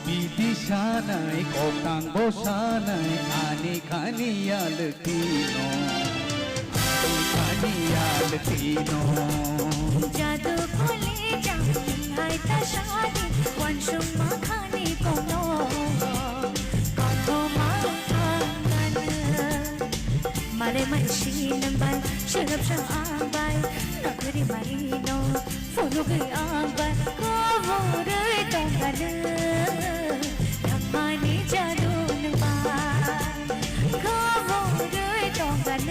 Bidisanay kokang bosanay ani kaniya Latino ani kaniya Latino जादू खोले जाऊं हाय तशादी वंशुम माखाने कोनो कथो माखान मारे मनशी नंबर शरब शहाबाई नगरी मारीनो फुलु गई आबाई कोवरे तंगन धमाने जादू नंबर कोवरे तंगन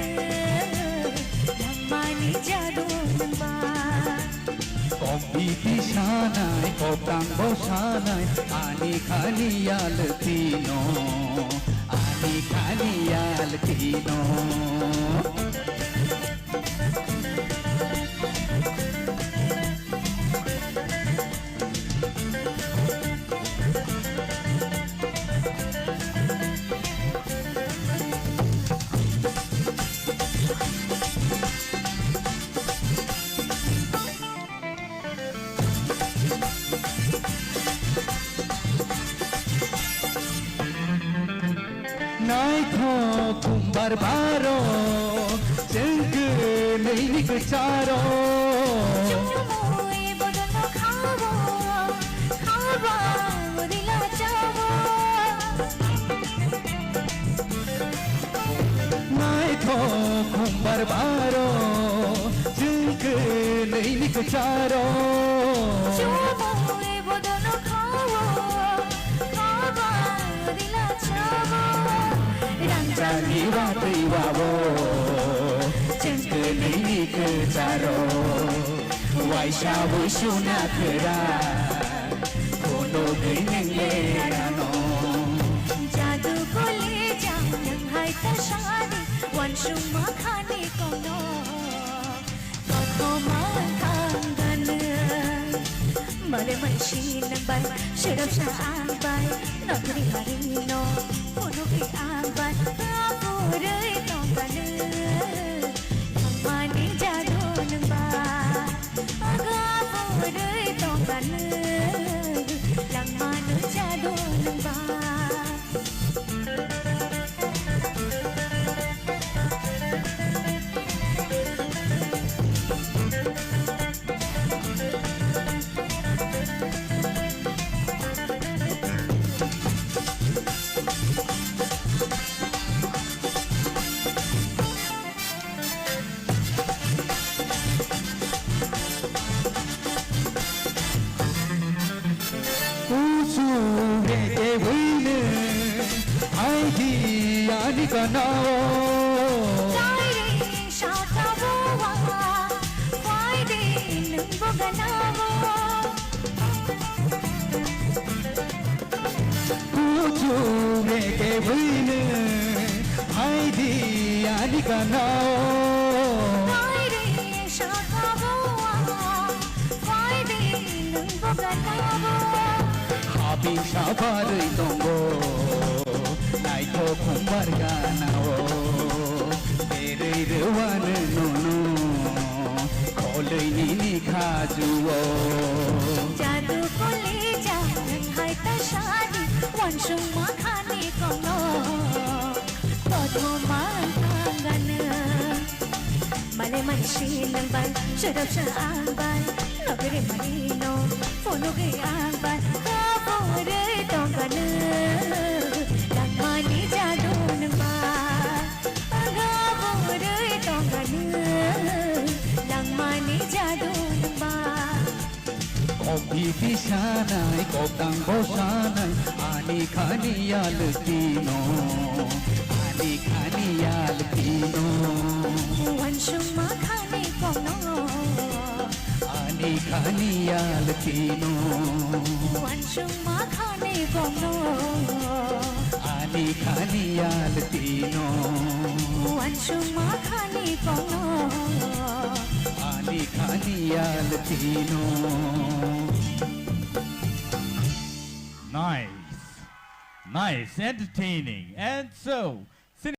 धमाने जादू Bidisanay kokang bosanay ani kaniya Latino ani kaniya Latino Naiko kumbar baro jengke neinik charo चुमुए बदनो खावो खावा दिला चावो Naiko kumbar baro jengke neinik charo चुमुए बदनो खावो खावा दिला चावो Jani watri wawo jengke neinik charo Waisha wishuna kera kono gaining lerano जादू को ले जाऊं हाय तशादी वंशुम माखाने कोनो कथो माखान मारे मनशी नंबर शरब शहाबाई नगरी मारीनो फुलु गई आबाई कोवरे तंगन धमाने जादू नंबर कोवरे तंगन लंगमानु जादू number Usureke wine aidi ani kanao Zaire shakawa Kwaide nunguganawo Usureke wine aidi ani kanao Zaire shakawa Kwaide nunguganawo Happy safari tongo naiko kumbar ganao tere rewan nono kolei nini khajuo जादू को ले जाऊं हाय तशादी वंशुम माखाने कोनो कथो माखान मारे मनशी number शरब शहाबाई नगरी मारीनो फुलु गई आबाई कोवरे तंगन धमाने जादू number कोवरे तंगन लंगमाने जादू number Bidisanay kokang bosanay ani kaniya Latino ani kaniya Latino वंशुम माखाने कोनो ani kaniya Latino वंशुम माखाने कोनो ani kaniya Latino वंशुम माखाने कोनो ani kaniya Latino Nice, nice, entertaining. And so